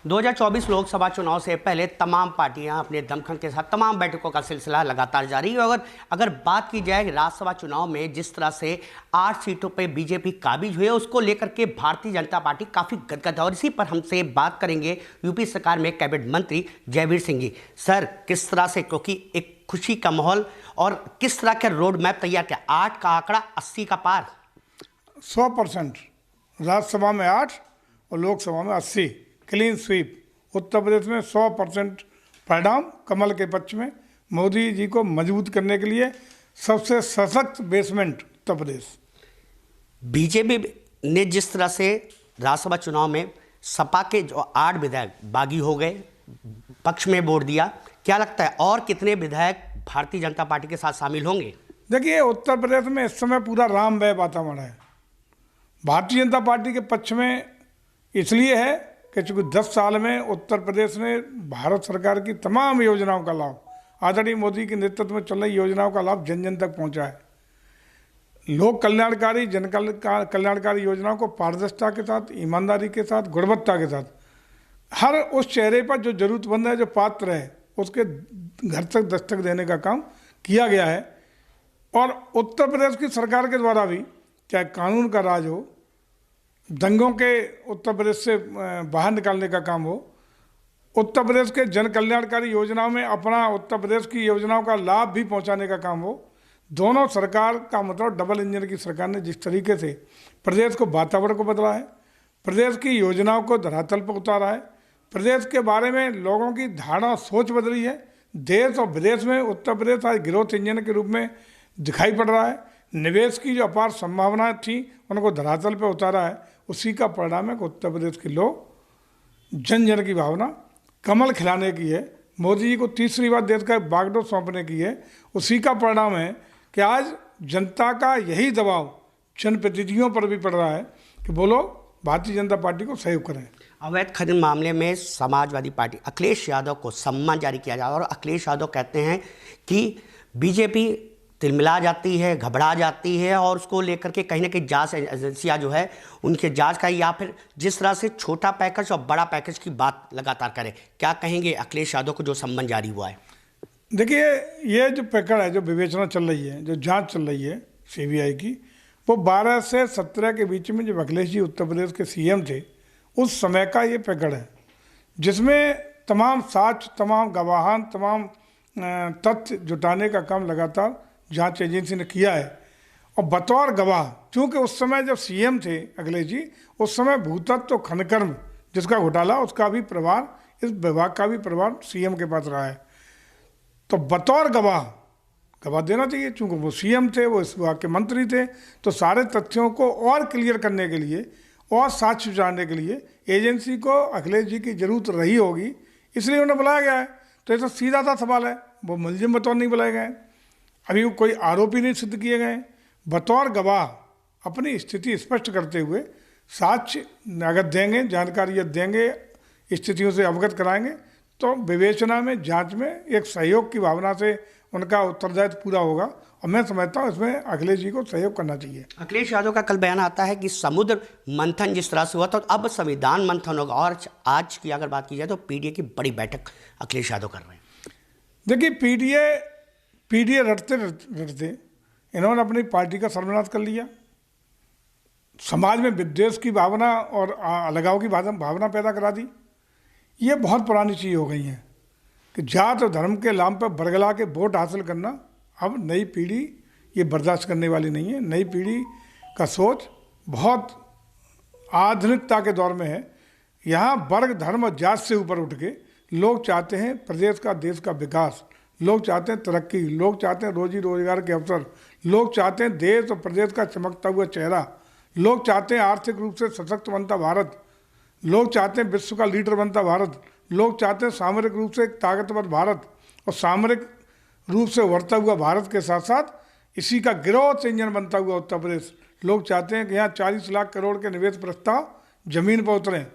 2024 लोकसभा चुनाव से पहले तमाम पार्टियां अपने दमखम के साथ तमाम बैठकों का सिलसिला लगातार जारी है। अगर बात की जाए राज्यसभा चुनाव में जिस तरह से 8 सीटों पर बीजेपी काबिज हुई है, उसको लेकर के भारतीय जनता पार्टी काफ़ी गदगद है। और इसी पर हमसे बात करेंगे यूपी सरकार में कैबिनेट मंत्री जयवीर सिंह जी। सर, किस तरह से, क्योंकि एक खुशी का माहौल, और किस तरह का रोड मैप तैयार किया? 8 का आंकड़ा 80 का पार। 100%। राज्यसभा में 8 और लोकसभा में 80, क्लीन स्वीप। उत्तर प्रदेश में 100% परिणाम कमल के पक्ष में। मोदी जी को मजबूत करने के लिए सबसे सशक्त बेसमेंट उत्तर प्रदेश। बीजेपी ने जिस तरह से राज्यसभा चुनाव में सपा के जो 8 विधायक बागी हो गए, पक्ष में वोट दिया, क्या लगता है और कितने विधायक भारतीय जनता पार्टी के साथ शामिल होंगे? देखिए, उत्तर प्रदेश में इस समय पूरा राममय वातावरण है। भारतीय जनता पार्टी के पक्ष में इसलिए है कि चूँकि 10 साल में उत्तर प्रदेश ने भारत सरकार की तमाम योजनाओं का लाभ, आदरणीय मोदी के नेतृत्व में चल रही योजनाओं का लाभ जन जन तक पहुंचा है। लोक कल्याणकारी, जन कल्याणकारी योजनाओं को पारदर्शिता के साथ, ईमानदारी के साथ, गुणवत्ता के साथ, हर उस चेहरे पर जो जरूरतमंद है, जो पात्र है, उसके घर तक दस्तक देने का काम किया गया है। और उत्तर प्रदेश की सरकार के द्वारा भी चाहे कानून का राज हो, दंगों के उत्तर प्रदेश से बाहर निकालने का काम हो, उत्तर प्रदेश के जन कल्याणकारी योजनाओं में अपना उत्तर प्रदेश की योजनाओं का लाभ भी पहुंचाने का काम हो, दोनों सरकार का मतलब डबल इंजन की सरकार ने जिस तरीके से प्रदेश को वातावरण को बदला है, प्रदेश की योजनाओं को धरातल पर उतारा है, प्रदेश के बारे में लोगों की धारणा सोच बदली है। देश और विदेश में उत्तर प्रदेश आज ग्रोथ इंजन के रूप में दिखाई पड़ रहा है। निवेश की जो अपार संभावनाएं थी, उनको धरातल पर उतारा है। उसी का परिणाम है कि उत्तर प्रदेश के लोग जन जन की भावना कमल खिलाने की है, मोदी जी को तीसरी बार देश का बागडोर सौंपने की है। उसी का परिणाम है कि आज जनता का यही दबाव जनप्रतिनिधियों पर भी पड़ रहा है कि बोलो भारतीय जनता पार्टी को सहयोग करें। अवैध खनन मामले में समाजवादी पार्टी अखिलेश यादव को सम्मान जारी किया जा रहा है, और अखिलेश यादव कहते हैं कि बीजेपी तिलमिला जाती है, घबरा जाती है, और उसको लेकर के कहीं ना कहीं जांच एजेंसियां जो है उनके जांच का, या फिर जिस तरह से छोटा पैकेज और बड़ा पैकेज की बात लगातार करें। क्या कहेंगे अखिलेश यादव को जो सम्मान जारी हुआ है? देखिए, ये जो पैकेज है, जो विवेचना चल रही है, जो जांच चल रही है सीबीआई की, वो 12 से 17 के बीच में जब अखिलेश जी उत्तर प्रदेश के सीएम थे, उस समय का ये पैकेज है, जिसमें तमाम साक्ष्य, तमाम गवाहान, तमाम तथ्य जुटाने का काम लगातार जांच एजेंसी ने किया है। और बतौर गवाह, चूँकि उस समय जब सीएम थे अखिलेश जी, उस समय भूतत्व खनकर्म जिसका घोटाला, उसका भी प्रभार, इस विभाग का भी प्रभार सीएम के पास रहा है। तो बतौर गवाह देना चाहिए, चूँकि वो सीएम थे, वो इस विभाग के मंत्री थे। तो सारे तथ्यों को और क्लियर करने के लिए और साक्ष्य जुटाने के लिए एजेंसी को अखिलेश जी की जरूरत रही होगी, इसलिए उन्हें बुलाया गया है। तो ये तो सीधा सा सवाल है, वो मुलजिम बतौर नहीं बुलाए गए, अभी कोई आरोपी नहीं सिद्ध किए गए। बतौर गवाह अपनी स्थिति स्पष्ट करते हुए साक्ष्य अगर देंगे, जानकारी देंगे, स्थितियों से अवगत कराएंगे, तो विवेचना में, जांच में एक सहयोग की भावना से उनका उत्तरदायित्व पूरा होगा। और मैं समझता हूँ इसमें अखिलेश जी को सहयोग करना चाहिए। अखिलेश यादव का कल बयान आता है कि समुद्र मंथन जिस तरह से हुआ था, तो अब संविधान मंथन होगा। और आज की अगर बात की जाए तो पीडीए की बड़ी बैठक अखिलेश यादव कर रहे हैं। देखिए, पीडीए रटते इन्होंने अपनी पार्टी का सर्वनाश कर लिया, समाज में विद्वेष की भावना और अलगाव की भावना पैदा करा दी। ये बहुत पुरानी चीज़ हो गई है कि जात और धर्म के नाम पर बरगला के वोट हासिल करना अब नई पीढ़ी ये बर्दाश्त करने वाली नहीं है। नई पीढ़ी का सोच बहुत आधुनिकता के दौर में है। यहाँ वर्ग, धर्म और जात से ऊपर उठ के लोग चाहते हैं प्रदेश का, देश का विकास, लोग चाहते हैं तरक्की, लोग चाहते हैं रोजी रोजगार के अवसर, लोग चाहते हैं देश और प्रदेश का चमकता हुआ चेहरा, लोग चाहते हैं आर्थिक रूप से सशक्त बनता भारत, लोग चाहते हैं विश्व का लीडर बनता भारत, लोग चाहते हैं सामरिक रूप से एक ताकतवर भारत और सामरिक रूप से उभरता हुआ भारत के साथ साथ इसी का ग्रोथ इंजन बनता हुआ उत्तर प्रदेश। लोग चाहते हैं कि यहाँ 40 लाख करोड़ के निवेश प्रस्ताव जमीन पर उतरें।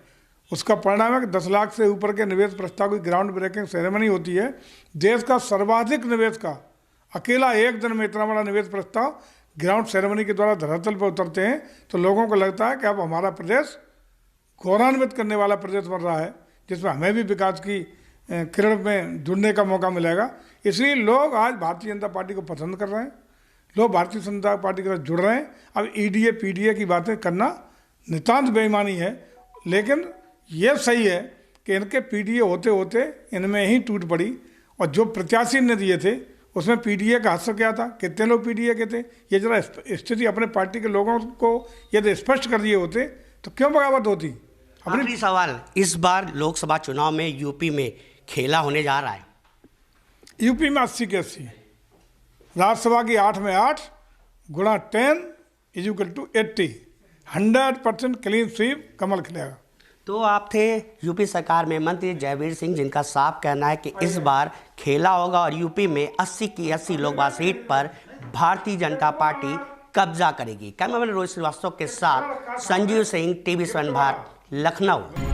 उसका परिणाम है कि 10 लाख से ऊपर के निवेश प्रस्ताव की ग्राउंड ब्रेकिंग सेरेमनी होती है। देश का सर्वाधिक निवेश का अकेला एक दिन में इतना बड़ा निवेश प्रस्ताव ग्राउंड सेरेमनी के द्वारा धरातल पर उतरते हैं, तो लोगों को लगता है कि अब हमारा प्रदेश गौरवान्वित करने वाला प्रदेश बन रहा है, जिसमें हमें भी विकास की किरण में जुड़ने का मौका मिलेगा। इसलिए लोग आज भारतीय जनता पार्टी को पसंद कर रहे हैं, लोग भारतीय जनता पार्टी के साथ जुड़ रहे हैं। अब ईडीए पीडीए की बातें करना नितांत बेईमानी है, लेकिन ये सही है कि इनके पीडीए होते होते इनमें ही टूट पड़ी, और जो प्रत्याशी ने दिए थे उसमें पीडीए का हस्सा क्या था, कितने लोग पीडीए के थे, ये जरा स्थिति अपने पार्टी के लोगों को यदि स्पष्ट कर दिए होते तो क्यों बगावत होती। आखिरी सवाल, इस बार लोकसभा चुनाव में यूपी में खेला होने जा रहा है। यूपी में 80 के 80, राज्यसभा की 8 में 8 गुणा 10 = 80, 100% क्लीन स्वीप कमल खिलेगा। तो आप थे यूपी सरकार में मंत्री जयवीर सिंह, जिनका साफ कहना है कि इस बार खेला होगा और यूपी में 80 की 80 लोकसभा सीट पर भारतीय जनता पार्टी कब्जा करेगी। कैमरामैन रोहित श्रीवास्तव के साथ संजीव सिंह, TV7 भारत, लखनऊ।